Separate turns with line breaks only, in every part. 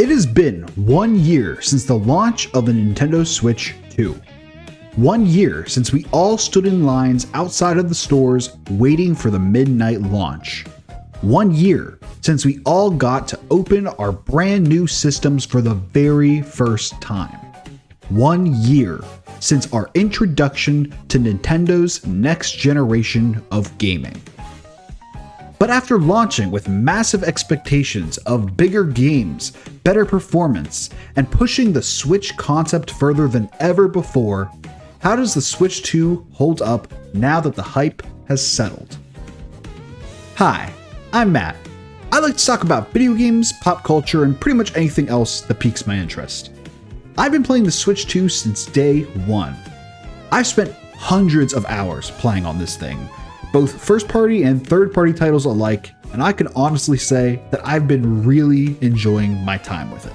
It has been 1 year since the launch of the Nintendo Switch 2. 1 year since we all stood in lines outside of the stores waiting for the midnight launch. 1 year since we all got to open our brand new systems for the very first time. 1 year since our introduction to Nintendo's next generation of gaming. But after launching with massive expectations of bigger games, better performance, and pushing the Switch concept further than ever before, how does the Switch 2 hold up now that the hype has settled? Hi, I'm Matt. I like to talk about video games, pop culture, and pretty much anything else that piques my interest. I've been playing the Switch 2 since day one. I've spent hundreds of hours playing on this thing, both first-party and third-party titles alike, and I can honestly say that I've been really enjoying my time with it.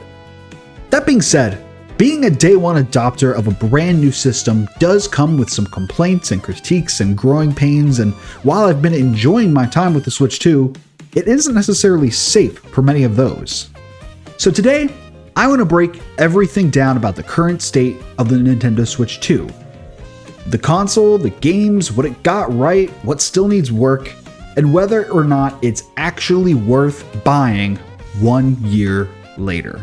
That being said, being a day one adopter of a brand new system does come with some complaints and critiques and growing pains, and while I've been enjoying my time with the Switch 2, it isn't necessarily safe for many of those. So today, I want to break everything down about the current state of the Nintendo Switch 2. The console, the games, what it got right, what still needs work, and whether or not it's actually worth buying 1 year later.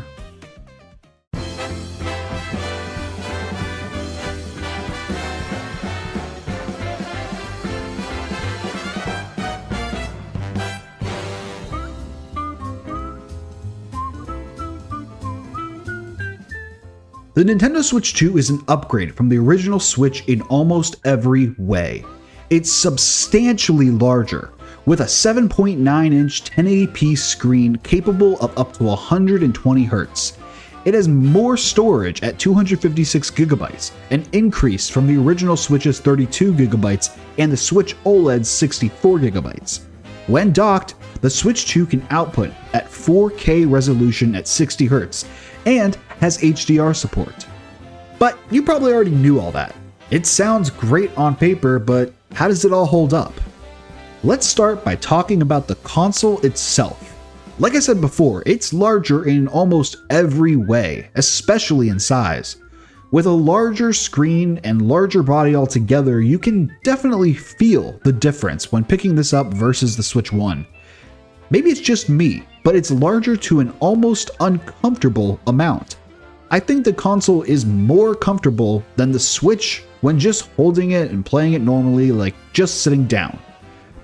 The Nintendo Switch 2 is an upgrade from the original Switch in almost every way. It's substantially larger, with a 7.9-inch 1080p screen capable of up to 120 Hz. It has more storage at 256GB, an increase from the original Switch's 32GB and the Switch OLED's 64GB. When docked, the Switch 2 can output at 4K resolution at 60 Hz, and has HDR support. But you probably already knew all that. It sounds great on paper, but how does it all hold up? Let's start by talking about the console itself. Like I said before, it's larger in almost every way, especially in size. With a larger screen and larger body altogether, you can definitely feel the difference when picking this up versus the Switch 1. Maybe it's just me, but it's larger to an almost uncomfortable amount. I think the console is more comfortable than the Switch when just holding it and playing it normally, like just sitting down.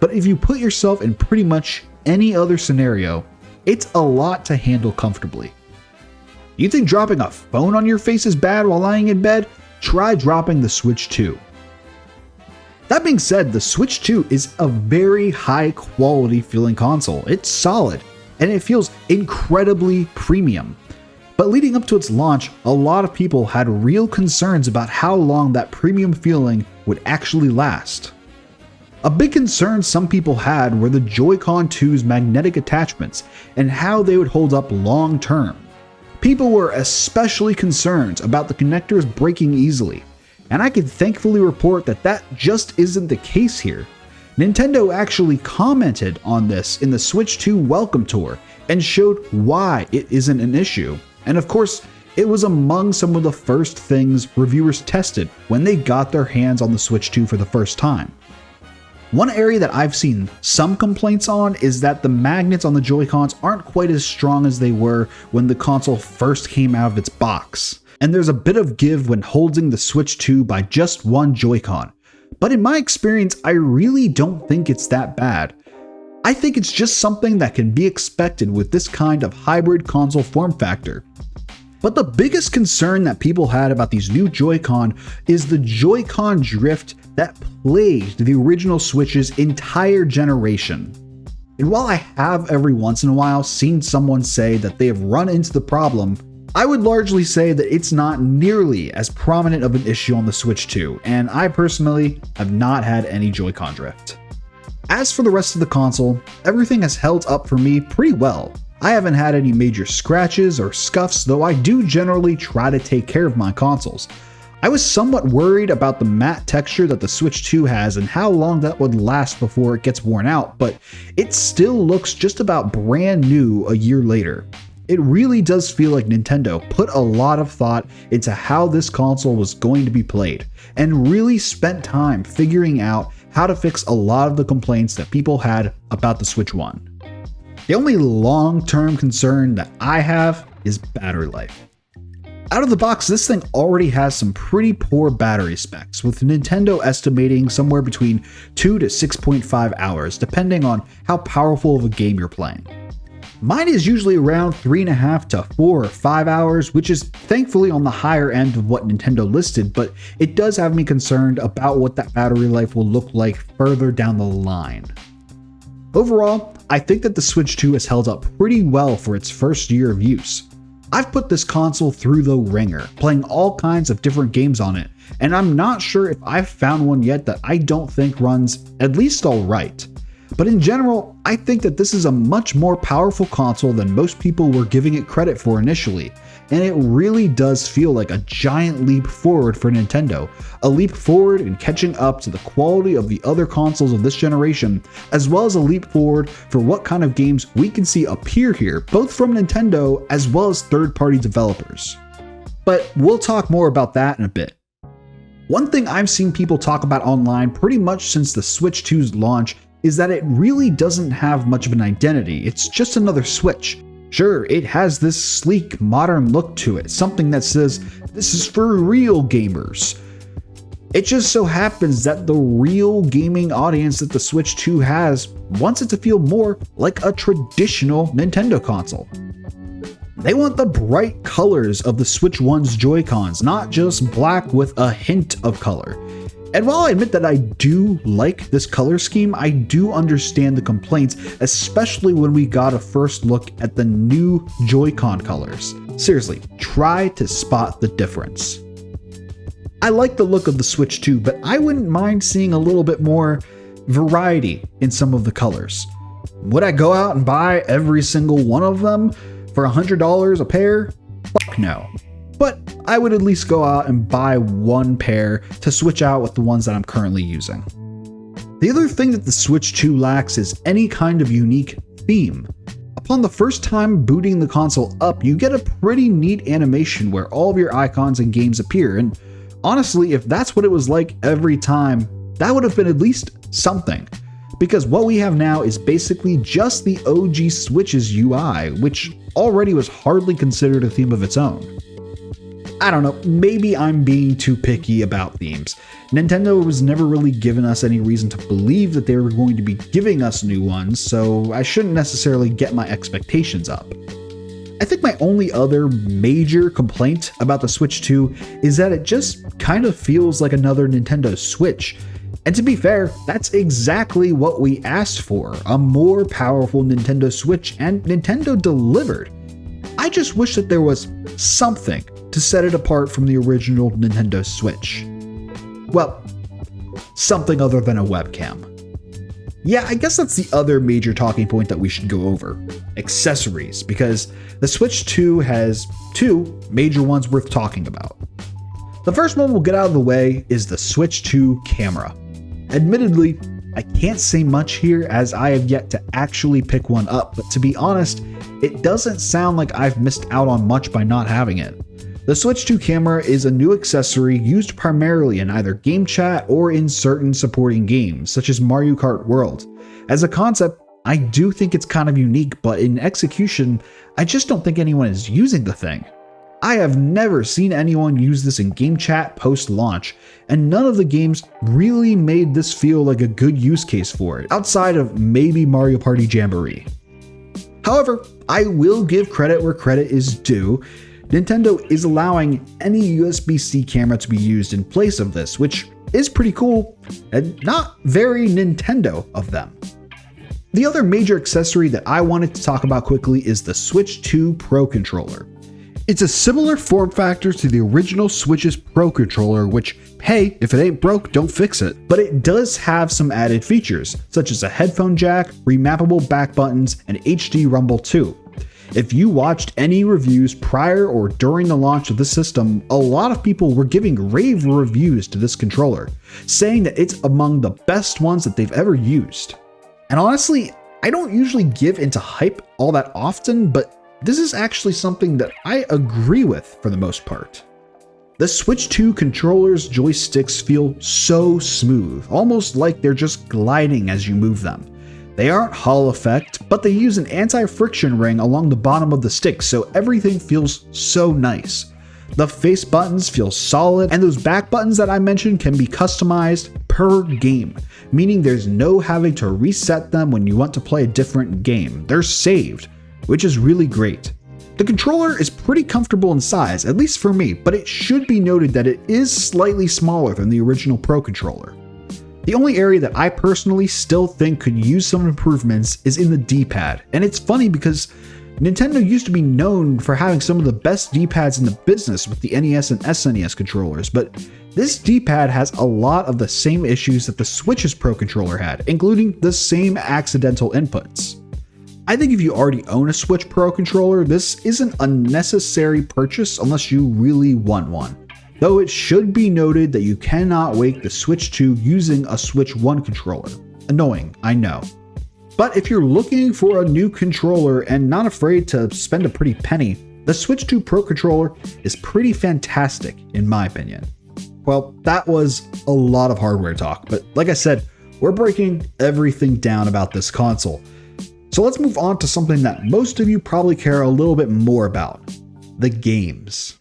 But if you put yourself in pretty much any other scenario, it's a lot to handle comfortably. You think dropping a phone on your face is bad while lying in bed? Try dropping the Switch 2. That being said, the Switch 2 is a very high quality feeling console. It's solid, and it feels incredibly premium. But leading up to its launch, a lot of people had real concerns about how long that premium feeling would actually last. A big concern some people had were the Joy-Con 2's magnetic attachments and how they would hold up long term. People were especially concerned about the connectors breaking easily, and I can thankfully report that that just isn't the case here. Nintendo actually commented on this in the Switch 2 Welcome Tour and showed why it isn't an issue. And of course, it was among some of the first things reviewers tested when they got their hands on the Switch 2 for the first time. One area that I've seen some complaints on is that the magnets on the Joy-Cons aren't quite as strong as they were when the console first came out of its box. And there's a bit of give when holding the Switch 2 by just one Joy-Con. But in my experience, I really don't think it's that bad. I think it's just something that can be expected with this kind of hybrid console form factor. But the biggest concern that people had about these new Joy-Con is the Joy-Con drift that plagued the original Switch's entire generation. And while I have every once in a while seen someone say that they have run into the problem, I would largely say that it's not nearly as prominent of an issue on the Switch 2, and I personally have not had any Joy-Con drift. As for the rest of the console, everything has held up for me pretty well. I haven't had any major scratches or scuffs, though I do generally try to take care of my consoles. I was somewhat worried about the matte texture that the Switch 2 has and how long that would last before it gets worn out, but it still looks just about brand new a year later. it really does feel like Nintendo put a lot of thought into how this console was going to be played, and really spent time figuring out how to fix a lot of the complaints that people had about the Switch 1. The only long-term concern that I have is battery life. Out of the box, this thing already has some pretty poor battery specs, with Nintendo estimating somewhere between 2 to 6.5 hours, depending on how powerful of a game you're playing. Mine is usually around 3.5 to 4 or 5 hours, which is thankfully on the higher end of what Nintendo listed, but it does have me concerned about what that battery life will look like further down the line. Overall, I think that the Switch 2 has held up pretty well for its first year of use. I've put this console through the ringer, playing all kinds of different games on it, and I'm not sure if I've found one yet that I don't think runs at least alright. But in general, I think that this is a much more powerful console than most people were giving it credit for initially, and it really does feel like a giant leap forward for Nintendo, a leap forward in catching up to the quality of the other consoles of this generation, as well as a leap forward for what kind of games we can see appear here, both from Nintendo as well as third-party developers. But we'll talk more about that in a bit. One thing I've seen people talk about online pretty much since the Switch 2's launch is that it really doesn't have much of an identity. It's just another Switch. Sure, it has this sleek, modern look to it, something that says, this is for real gamers. It just so happens that the real gaming audience that the Switch 2 has wants it to feel more like a traditional Nintendo console. They want the bright colors of the Switch 1's Joy-Cons, not just black with a hint of color. And while I admit that I do like this color scheme, I do understand the complaints, especially when we got a first look at the new Joy-Con colors. Seriously, try to spot the difference. I like the look of the Switch 2, but I wouldn't mind seeing a little bit more variety in some of the colors. Would I go out and buy every single one of them for $100 a pair? Fuck no. But I would at least go out and buy one pair to switch out with the ones that I'm currently using. The other thing that the Switch 2 lacks is any kind of unique theme. Upon the first time booting the console up, you get a pretty neat animation where all of your icons and games appear, and honestly, if that's what it was like every time, that would have been at least something. Because what we have now is basically just the OG Switch's UI, which already was hardly considered a theme of its own. I don't know, maybe I'm being too picky about themes. Nintendo was never really given us any reason to believe that they were going to be giving us new ones, so I shouldn't necessarily get my expectations up. I think my only other major complaint about the Switch 2 is that it just kind of feels like another Nintendo Switch. And to be fair, that's exactly what we asked for, a more powerful Nintendo Switch, and Nintendo delivered. I just wish that there was something to set it apart from the original Nintendo Switch. Well, something other than a webcam. Yeah, I guess that's the other major talking point that we should go over. Accessories, because the Switch 2 has two major ones worth talking about. The first one we'll get out of the way is the Switch 2 camera. Admittedly, I can't say much here as I have yet to actually pick one up, but to be honest, it doesn't sound like I've missed out on much by not having it. The Switch 2 camera is a new accessory used primarily in either game chat or in certain supporting games, such as Mario Kart World. As a concept, I do think it's kind of unique, but in execution, I just don't think anyone is using the thing. I have never seen anyone use this in game chat post-launch, and none of the games really made this feel like a good use case for it, outside of maybe Mario Party Jamboree. However, I will give credit where credit is due. Nintendo is allowing any USB-C camera to be used in place of this, which is pretty cool, and not very Nintendo of them. The other major accessory that I wanted to talk about quickly is the Switch 2 Pro Controller. It's a similar form factor to the original Switch's Pro Controller, which, hey, if it ain't broke, don't fix it. But it does have some added features, such as a headphone jack, remappable back buttons, and HD Rumble 2. If you watched any reviews prior or during the launch of this system, a lot of people were giving rave reviews to this controller, saying that it's among the best ones that they've ever used. And honestly, I don't usually give into hype all that often, but this is actually something that I agree with for the most part. The Switch 2 controller's joysticks feel so smooth, almost like they're just gliding as you move them. They aren't Hall effect, but they use an anti-friction ring along the bottom of the stick, so everything feels so nice. The face buttons feel solid, and those back buttons that I mentioned can be customized per game, meaning there's no having to reset them when you want to play a different game. They're saved, which is really great. The controller is pretty comfortable in size, at least for me, but it should be noted that it is slightly smaller than the original Pro controller. The only area that I personally still think could use some improvements is in the D-pad, and it's funny because Nintendo used to be known for having some of the best D-pads in the business with the NES and SNES controllers, but this D-pad has a lot of the same issues that the Switch's Pro controller had, including the same accidental inputs. I think if you already own a Switch Pro controller, this isn't a necessary purchase unless you really want one. Though it should be noted that you cannot wake the Switch 2 using a Switch 1 controller. Annoying, I know. But if you're looking for a new controller and not afraid to spend a pretty penny, the Switch 2 Pro controller is pretty fantastic in my opinion. Well, that was a lot of hardware talk, but like I said, we're breaking everything down about this console. So let's move on to something that most of you probably care a little bit more about, the games.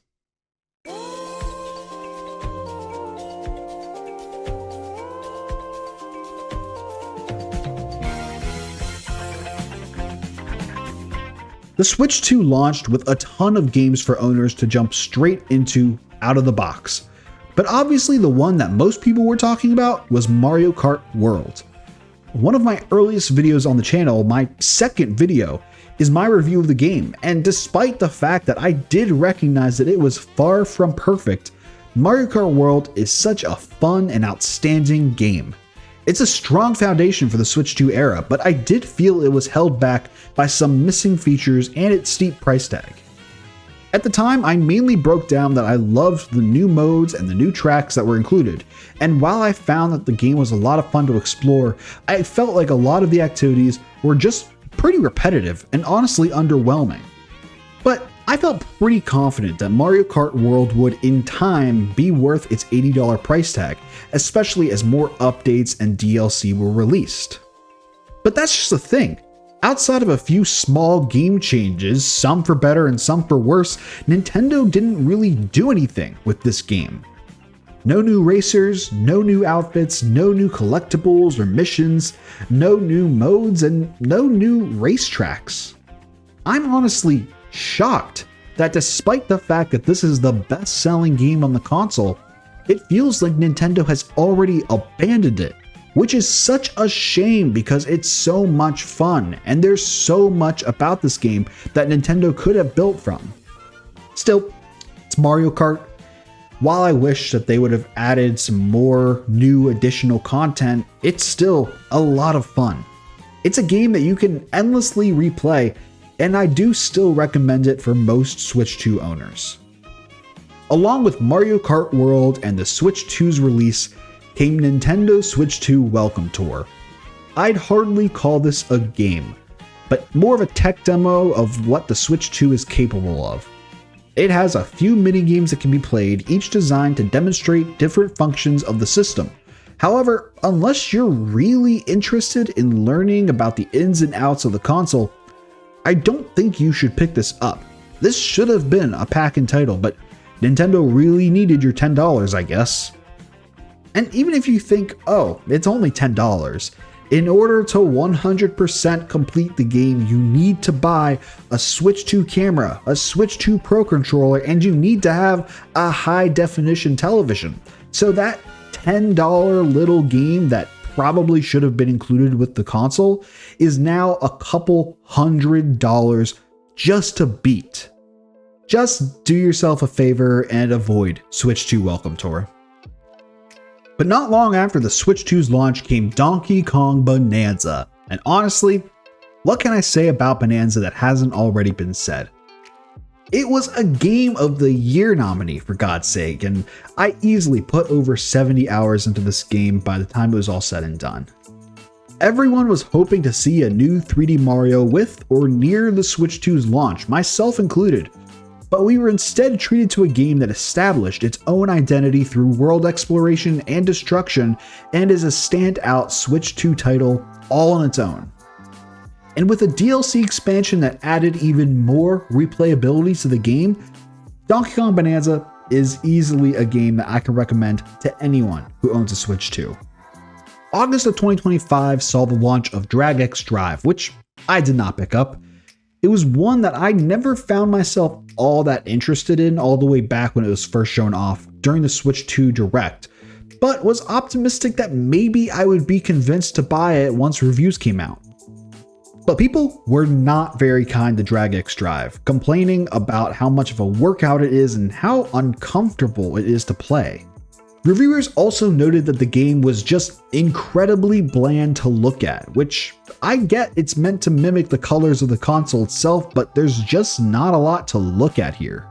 The Switch 2 launched with a ton of games for owners to jump straight into out of the box. But obviously the one that most people were talking about was Mario Kart World. One of my earliest videos on the channel, my second video, is my review of the game, and despite the fact that I did recognize that it was far from perfect, Mario Kart World is such a fun and outstanding game. It's a strong foundation for the Switch 2 era, but I did feel it was held back by some missing features and its steep price tag. At the time, I mainly broke down that I loved the new modes and the new tracks that were included, and while I found that the game was a lot of fun to explore, I felt like a lot of the activities were just pretty repetitive and honestly underwhelming. But I felt pretty confident that Mario Kart World would in time be worth its $80 price tag, especially as more updates and DLC were released. But that's just the thing. Outside of a few small game changes, some for better and some for worse, Nintendo didn't really do anything with this game. No new racers, no new outfits, no new collectibles or missions, no new modes, and no new racetracks. I'm honestly shocked that despite the fact that this is the best-selling game on the console, it feels like Nintendo has already abandoned it. Which is such a shame because it's so much fun and there's so much about this game that Nintendo could have built from. Still, it's Mario Kart. While I wish that they would have added some more new additional content, it's still a lot of fun. It's a game that you can endlessly replay, and I do still recommend it for most Switch 2 owners. Along with Mario Kart World and the Switch 2's release, came Nintendo Switch 2 Welcome Tour. I'd hardly call this a game, but more of a tech demo of what the Switch 2 is capable of. It has a few mini-games that can be played, each designed to demonstrate different functions of the system. However, unless you're really interested in learning about the ins and outs of the console, I don't think you should pick this up. This should have been a pack-in title, but Nintendo really needed your $10, I guess. And even if you think, oh, it's only $10, in order to 100% complete the game, you need to buy a Switch 2 camera, a Switch 2 Pro controller, and you need to have a high-definition television. So that $10 little game that probably should have been included with the console is now a couple $100 just to beat. Just do yourself a favor and avoid Switch 2 Welcome Tour. But not long after the Switch 2's launch came Donkey Kong Bonanza, and honestly, what can I say about Bonanza that hasn't already been said? It was a Game of the Year nominee for God's sake, and I easily put over 70 hours into this game by the time it was all said and done. everyone was hoping to see a new 3D Mario with or near the Switch 2's launch, myself included. But we were instead treated to a game that established its own identity through world exploration and destruction and is a standout Switch 2 title all on its own. And with a DLC expansion that added even more replayability to the game, Donkey Kong Bonanza is easily a game that I can recommend to anyone who owns a Switch 2. August of 2025 saw the launch of Drag X Drive, which I did not pick up. It was one that I never found myself all that interested in all the way back when it was first shown off during the Switch 2 Direct, but was optimistic that maybe I would be convinced to buy it once reviews came out. But people were not very kind to Drag X Drive, complaining about how much of a workout it is and how uncomfortable it is to play. Reviewers also noted that the game was just incredibly bland to look at, which I get it's meant to mimic the colors of the console itself, but there's just not a lot to look at here.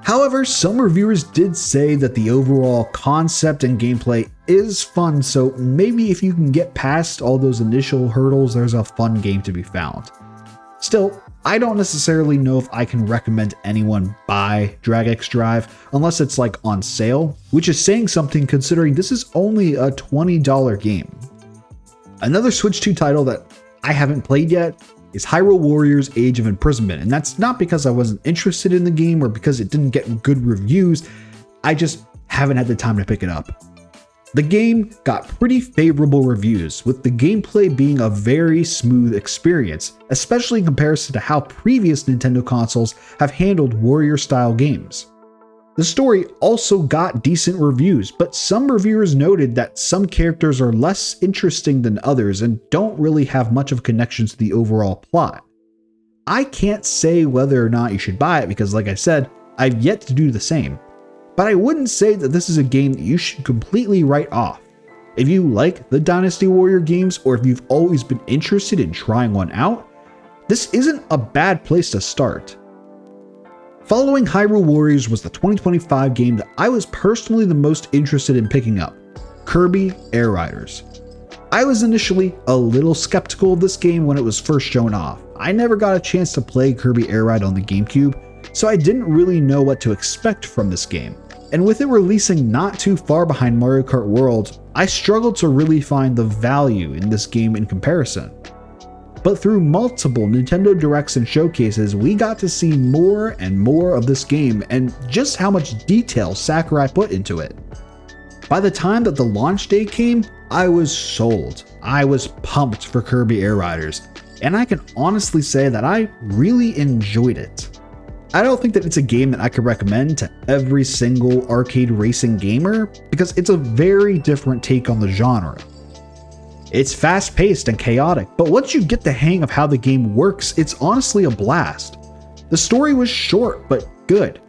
However, some reviewers did say that the overall concept and gameplay is fun, so maybe if you can get past all those initial hurdles, there's a fun game to be found. Still, I don't necessarily know if I can recommend anyone buy Drag X Drive unless it's like on sale, which is saying something considering this is only a $20 game. Another Switch 2 title that I haven't played yet is Hyrule Warriors Age of Imprisonment, and that's not because I wasn't interested in the game or because it didn't get good reviews, I just haven't had the time to pick it up. The game got pretty favorable reviews, with the gameplay being a very smooth experience, especially in comparison to how previous Nintendo consoles have handled warrior-style games. The story also got decent reviews, but some reviewers noted that some characters are less interesting than others and don't really have much of a connection to the overall plot. I can't say whether or not you should buy it because, like I said, I've yet to do the same. But I wouldn't say that this is a game that you should completely write off. If you like the Dynasty Warrior games, or if you've always been interested in trying one out, this isn't a bad place to start. Following Hyrule Warriors was the 2025 game that I was personally the most interested in picking up, Kirby Air Riders. I was initially a little skeptical of this game when it was first shown off. I never got a chance to play Kirby Air Ride on the GameCube, so I didn't really know what to expect from this game. And with it releasing not too far behind Mario Kart World, I struggled to really find the value in this game in comparison. But through multiple Nintendo Directs and showcases, we got to see more and more of this game and just how much detail Sakurai put into it. By the time that the launch day came, I was sold. I was pumped for Kirby Air Riders, and I can honestly say that I really enjoyed it. I don't think that it's a game that I could recommend to every single arcade racing gamer because it's a very different take on the genre. It's fast-paced and chaotic, but once you get the hang of how the game works, it's honestly a blast. The story was short but good.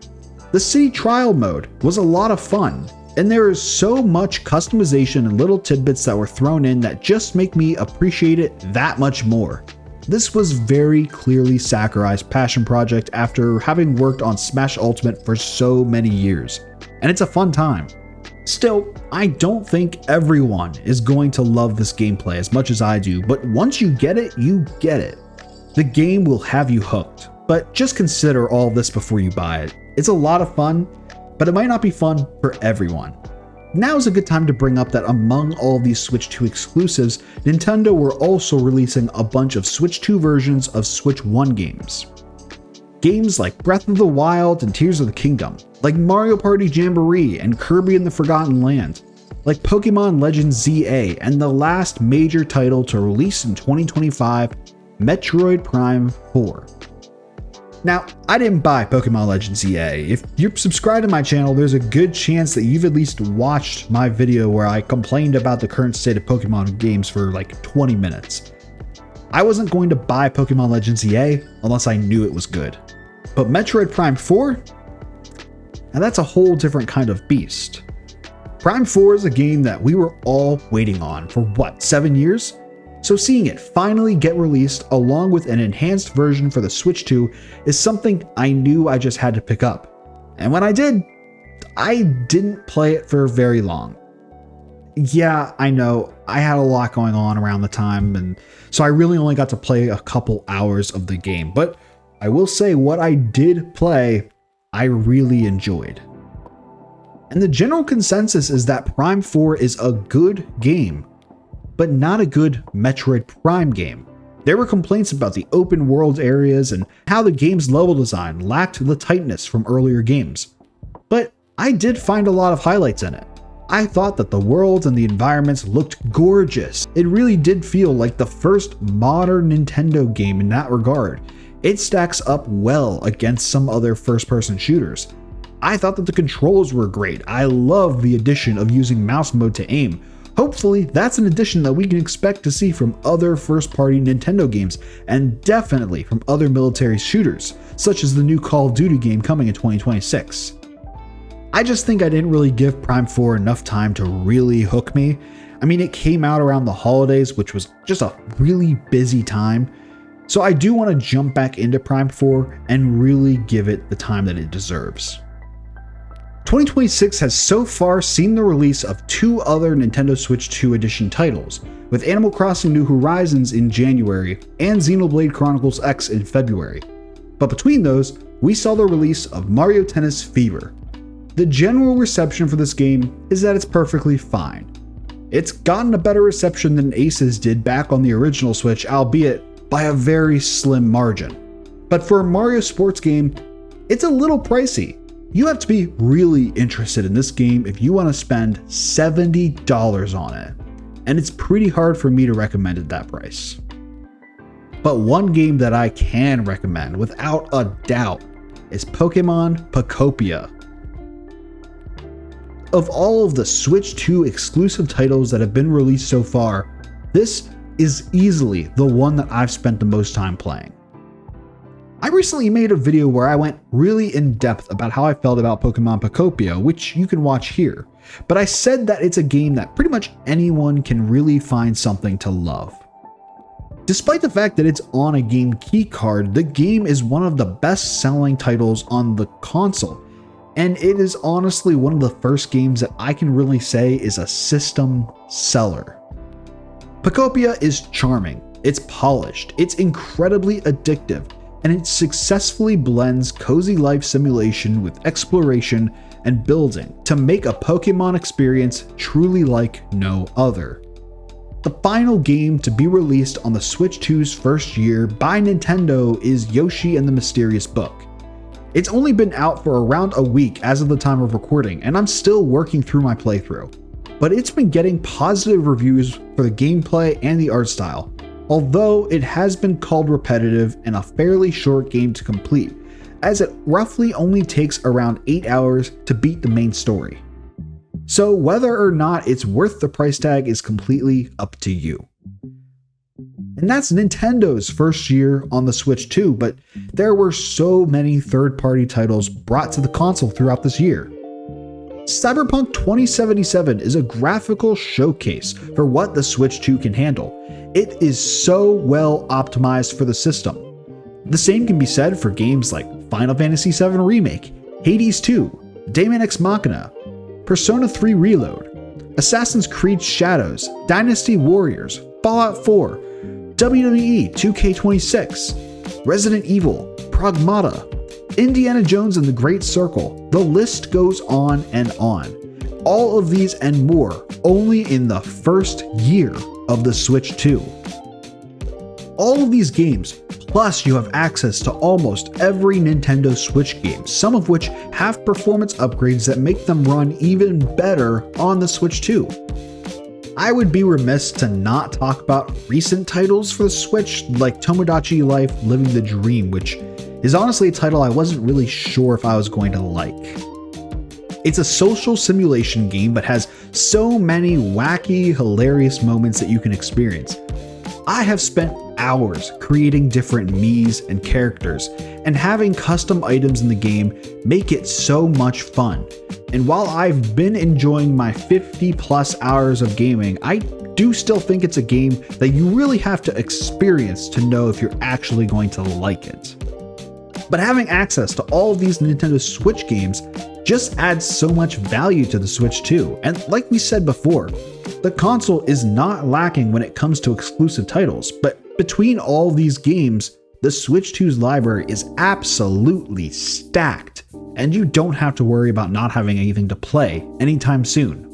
The city trial mode was a lot of fun, and there is so much customization and little tidbits that were thrown in that just make me appreciate it that much more. This was very clearly Sakurai's passion project after having worked on Smash Ultimate for so many years, and it's a fun time. Still, I don't think everyone is going to love this gameplay as much as I do, but once you get it, you get it. The game will have you hooked, but just consider all this before you buy it. It's a lot of fun, but it might not be fun for everyone. Now is a good time to bring up that among all these Switch 2 exclusives, Nintendo were also releasing a bunch of Switch 2 versions of Switch 1 games. Games like Breath of the Wild and Tears of the Kingdom, like Mario Party Jamboree and Kirby and the Forgotten Land, like Pokémon Legends ZA, and the last major title to release in 2025, Metroid Prime 4. Now, I didn't buy Pokémon Legends ZA. If you're subscribed to my channel, there's a good chance that you've at least watched my video where I complained about the current state of Pokemon games for like 20 minutes. I wasn't going to buy Pokémon Legends ZA unless I knew it was good. But Metroid Prime 4? Now that's a whole different kind of beast. Prime 4 is a game that we were all waiting on for what, 7 years? So seeing it finally get released along with an enhanced version for the Switch 2 is something I knew I just had to pick up. And when I did, I didn't play it for very long. Yeah, I know. I had a lot going on around the time, and so I really only got to play a couple hours of the game. But I will say what I did play, I really enjoyed. And the general consensus is that Prime 4 is a good game, but not a good Metroid Prime game. There were complaints about the open world areas and how the game's level design lacked the tightness from earlier games. But I did find a lot of highlights in it. I thought that the worlds and the environments looked gorgeous. It really did feel like the first modern Nintendo game in that regard. It stacks up well against some other first-person shooters. I thought that the controls were great. I love the addition of using mouse mode to aim. Hopefully, that's an addition that we can expect to see from other first-party Nintendo games, and definitely from other military shooters, such as the new Call of Duty game coming in 2026. I just think I didn't really give Prime 4 enough time to really hook me. I mean, it came out around the holidays, which was just a really busy time. So I do want to jump back into Prime 4 and really give it the time that it deserves. 2026 has so far seen the release of 2 other Nintendo Switch 2 edition titles, with Animal Crossing New Horizons in January and Xenoblade Chronicles X in February. But between those, we saw the release of Mario Tennis Fever. The general reception for this game is that it's perfectly fine. It's gotten a better reception than Aces did back on the original Switch, albeit by a very slim margin. But for a Mario sports game, it's a little pricey. You have to be really interested in this game if you want to spend $70 on it, and it's pretty hard for me to recommend at that price. But one game that I can recommend without a doubt is Pokémon Pokopia. Of all of the Switch 2 exclusive titles that have been released so far, this is easily the one that I've spent the most time playing. I recently made a video where I went really in depth about how I felt about Pokémon Pokopia, which you can watch here, but I said that it's a game that pretty much anyone can really find something to love. Despite the fact that it's on a game key card, the game is one of the best selling titles on the console, and it is honestly one of the first games that I can really say is a system seller. Pokopia is charming, it's polished, it's incredibly addictive, and it successfully blends cozy life simulation with exploration and building to make a Pokemon experience truly like no other. The final game to be released on the Switch 2's first year by Nintendo is Yoshi and the Mysterious Book. It's only been out for around a week as of the time of recording, and I'm still working through my playthrough. But it's been getting positive reviews for the gameplay and the art style, although it has been called repetitive and a fairly short game to complete, as it roughly only takes around 8 hours to beat the main story. So whether or not it's worth the price tag is completely up to you. And that's Nintendo's first year on the Switch 2, but there were so many third-party titles brought to the console throughout this year. Cyberpunk 2077 is a graphical showcase for what the Switch 2 can handle. It is so well optimized for the system. The same can be said for games like Final Fantasy VII Remake, Hades 2, Daemon X Machina, Persona 3 Reload, Assassin's Creed Shadows, Dynasty Warriors, Fallout 4, WWE 2K26, Resident Evil, Pragmata, Indiana Jones and the Great Circle. The list goes on and on. All of these and more only in the first year of the Switch 2. All of these games, plus you have access to almost every Nintendo Switch game, some of which have performance upgrades that make them run even better on the Switch 2. I would be remiss to not talk about recent titles for the Switch, like Tomodachi Life Living the Dream, which is honestly a title I wasn't really sure if I was going to like. It's a social simulation game but has so many wacky, hilarious moments that you can experience. I have spent hours creating different Miis and characters, and having custom items in the game make it so much fun. And while I've been enjoying my 50 plus hours of gaming, I do still think it's a game that you really have to experience to know if you're actually going to like it. But having access to all of these Nintendo Switch games just adds so much value to the Switch 2, and like we said before, The console is not lacking when it comes to exclusive titles, but between all these games, the Switch 2's library is absolutely stacked, and you don't have to worry about not having anything to play anytime soon.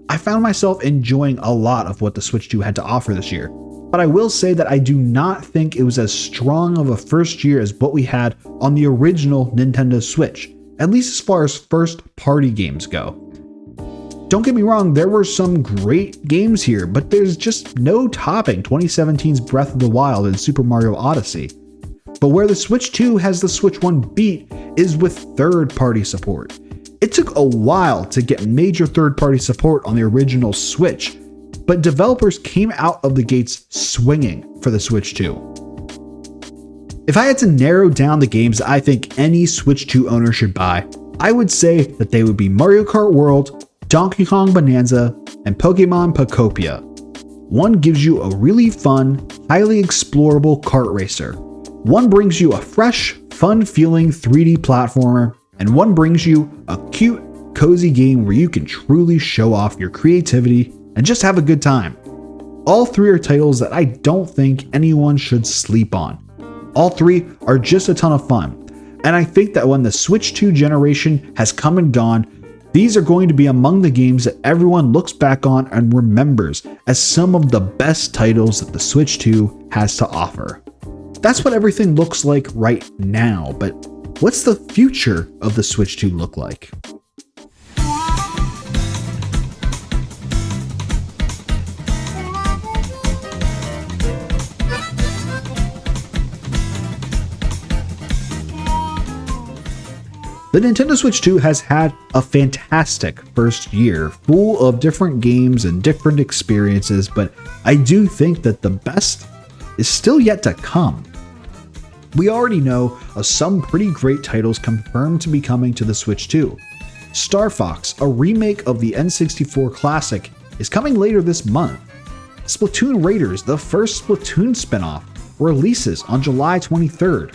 I found myself enjoying a lot of what the Switch 2 had to offer this year, but I will say that I do not think it was as strong of a first year as what we had on the original Nintendo Switch, at least as far as first-party games go. Don't get me wrong, there were some great games here, but there's just no topping 2017's Breath of the Wild and Super Mario Odyssey. But where the Switch 2 has the Switch 1 beat is with third-party support. It took a while to get major third-party support on the original Switch, but developers came out of the gates swinging for the Switch 2. If I had to narrow down the games I think any Switch 2 owner should buy, I would say that they would be Mario Kart World, Donkey Kong Bonanza, and Pokémon Pokopia. One gives you a really fun, highly explorable kart racer. One brings you a fresh, fun-feeling 3D platformer, and one brings you a cute, cozy game where you can truly show off your creativity and just have a good time. All three are titles that I don't think anyone should sleep on. All three are just a ton of fun, and I think that when the Switch 2 generation has come and gone, these are going to be among the games that everyone looks back on and remembers as some of the best titles that the Switch 2 has to offer. That's what everything looks like right now, but what's the future of the Switch 2 look like? The Nintendo Switch 2 has had a fantastic first year, full of different games and different experiences, but I do think that the best is still yet to come. We already know of some pretty great titles confirmed to be coming to the Switch 2. Star Fox, a remake of the N64 classic, is coming later this month. Splatoon Raiders, the first Splatoon spinoff, releases on July 23rd.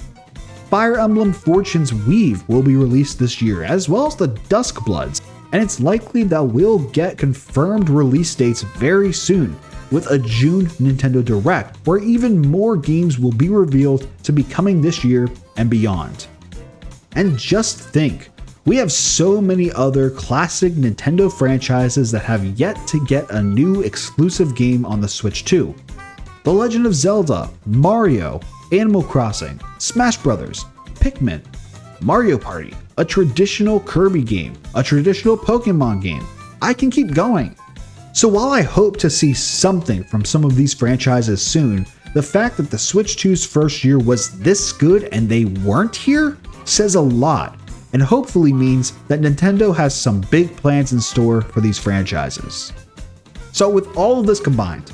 Fire Emblem Fortune's Weave will be released this year, as well as the Duskbloods, and it's likely that we'll get confirmed release dates very soon, with a June Nintendo Direct, where even more games will be revealed to be coming this year and beyond. And just think, we have so many other classic Nintendo franchises that have yet to get a new exclusive game on the Switch 2. The Legend of Zelda, Mario, Animal Crossing, Smash Bros., Pikmin, Mario Party, a traditional Kirby game, a traditional Pokemon game. I can keep going. So while I hope to see something from some of these franchises soon, the fact that the Switch 2's first year was this good and they weren't here says a lot, and hopefully means that Nintendo has some big plans in store for these franchises. So with all of this combined,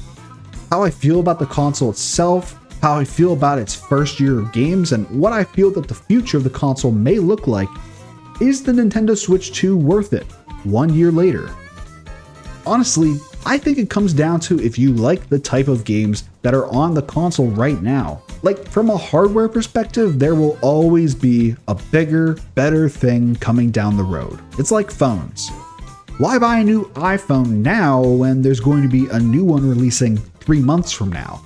how I feel about the console itself, how I feel about its first year of games, and what I feel that the future of the console may look like, is the Nintendo Switch 2 worth it 1 year later? Honestly, I think it comes down to if you like the type of games that are on the console right now. Like, from a hardware perspective, there will always be a bigger, better thing coming down the road. It's like phones. Why buy a new iPhone now when there's going to be a new one releasing 3 months from now?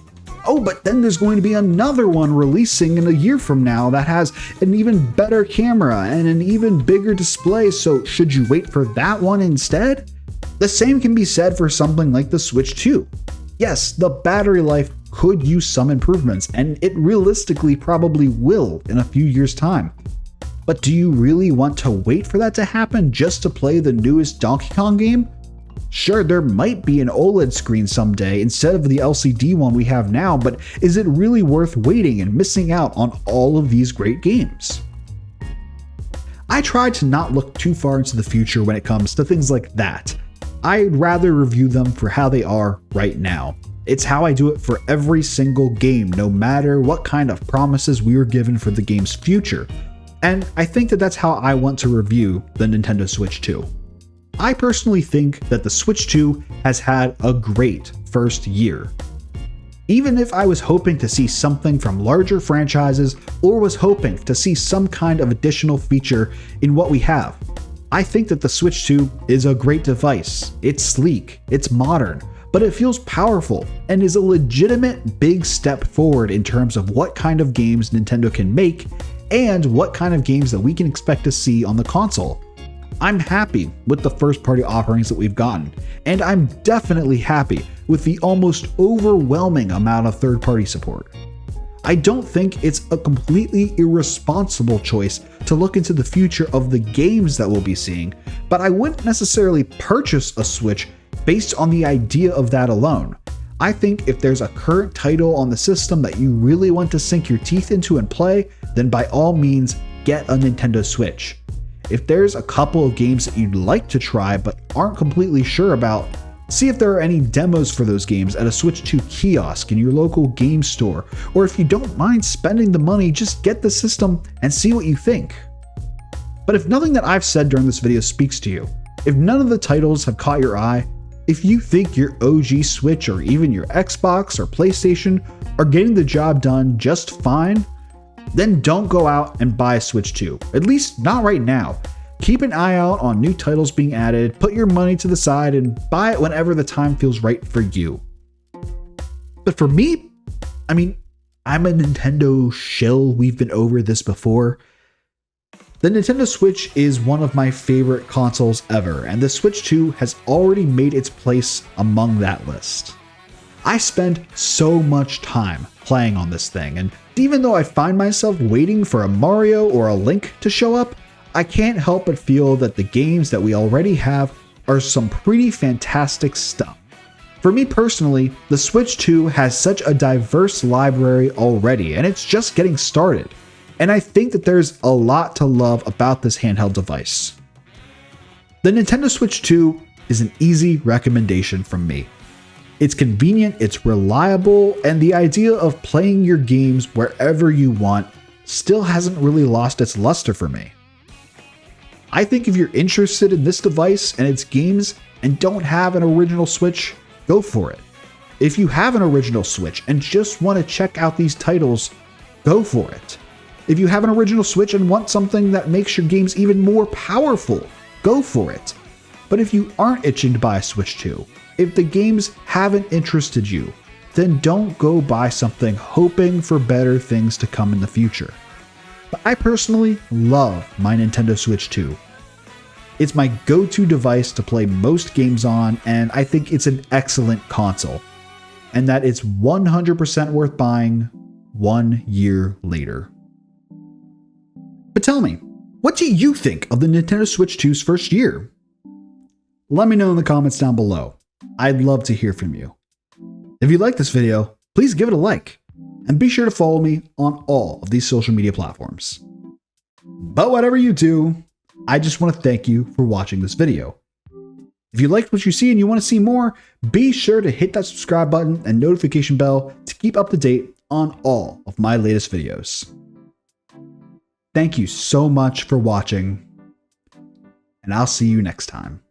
Oh, but then there's going to be another one releasing in a year from now that has an even better camera and an even bigger display, so should you wait for that one instead? The same can be said for something like the Switch 2. Yes, the battery life could use some improvements, and it realistically probably will in a few years' time. But do you really want to wait for that to happen just to play the newest Donkey Kong game? Sure, there might be an OLED screen someday instead of the LCD one we have now, but is it really worth waiting and missing out on all of these great games? I try to not look too far into the future when it comes to things like that. I'd rather review them for how they are right now. It's how I do it for every single game, no matter what kind of promises we were given for the game's future. And I think that that's how I want to review the Nintendo Switch 2. I personally think that the Switch 2 has had a great first year. Even if I was hoping to see something from larger franchises or was hoping to see some kind of additional feature in what we have, I think that the Switch 2 is a great device. It's sleek, it's modern, but it feels powerful and is a legitimate big step forward in terms of what kind of games Nintendo can make and what kind of games that we can expect to see on the console. I'm happy with the first-party offerings that we've gotten, and I'm definitely happy with the almost overwhelming amount of third-party support. I don't think it's a completely irresponsible choice to look into the future of the games that we'll be seeing, but I wouldn't necessarily purchase a Switch based on the idea of that alone. I think if there's a current title on the system that you really want to sink your teeth into and play, then by all means, get a Nintendo Switch. If there's a couple of games that you'd like to try but aren't completely sure about, see if there are any demos for those games at a Switch 2 kiosk in your local game store, or if you don't mind spending the money, just get the system and see what you think. But if nothing that I've said during this video speaks to you, if none of the titles have caught your eye, if you think your OG Switch or even your Xbox or PlayStation are getting the job done just fine, then don't go out and buy a Switch 2, at least not right now. Keep an eye out on new titles being added, put your money to the side, and buy it whenever the time feels right for you. But for me, I'm a Nintendo shill, we've been over this before. The Nintendo Switch is one of my favorite consoles ever, and the Switch 2 has already made its place among that list. I spend so much time playing on this thing, and even though I find myself waiting for a Mario or a Link to show up, I can't help but feel that the games that we already have are some pretty fantastic stuff. For me personally, the Switch 2 has such a diverse library already, and it's just getting started. And I think that there's a lot to love about this handheld device. The Nintendo Switch 2 is an easy recommendation from me. It's convenient, it's reliable, and the idea of playing your games wherever you want still hasn't really lost its luster for me. I think if you're interested in this device and its games and don't have an original Switch, go for it. If you have an original Switch and just want to check out these titles, go for it. If you have an original Switch and want something that makes your games even more powerful, go for it. But if you aren't itching to buy a Switch 2, if the games haven't interested you, then don't go buy something hoping for better things to come in the future. But I personally love my Nintendo Switch 2. It's my go-to device to play most games on, and I think it's an excellent console, and that it's 100% worth buying 1 year later. But tell me, what do you think of the Nintendo Switch 2's first year? Let me know in the comments down below. I'd love to hear from you. If you like this video, please give it a like, and be sure to follow me on all of these social media platforms. But whatever you do, I just want to thank you for watching this video. If you liked what you see and you want to see more, be sure to hit that subscribe button and notification bell to keep up to date on all of my latest videos. Thank you so much for watching, and I'll see you next time.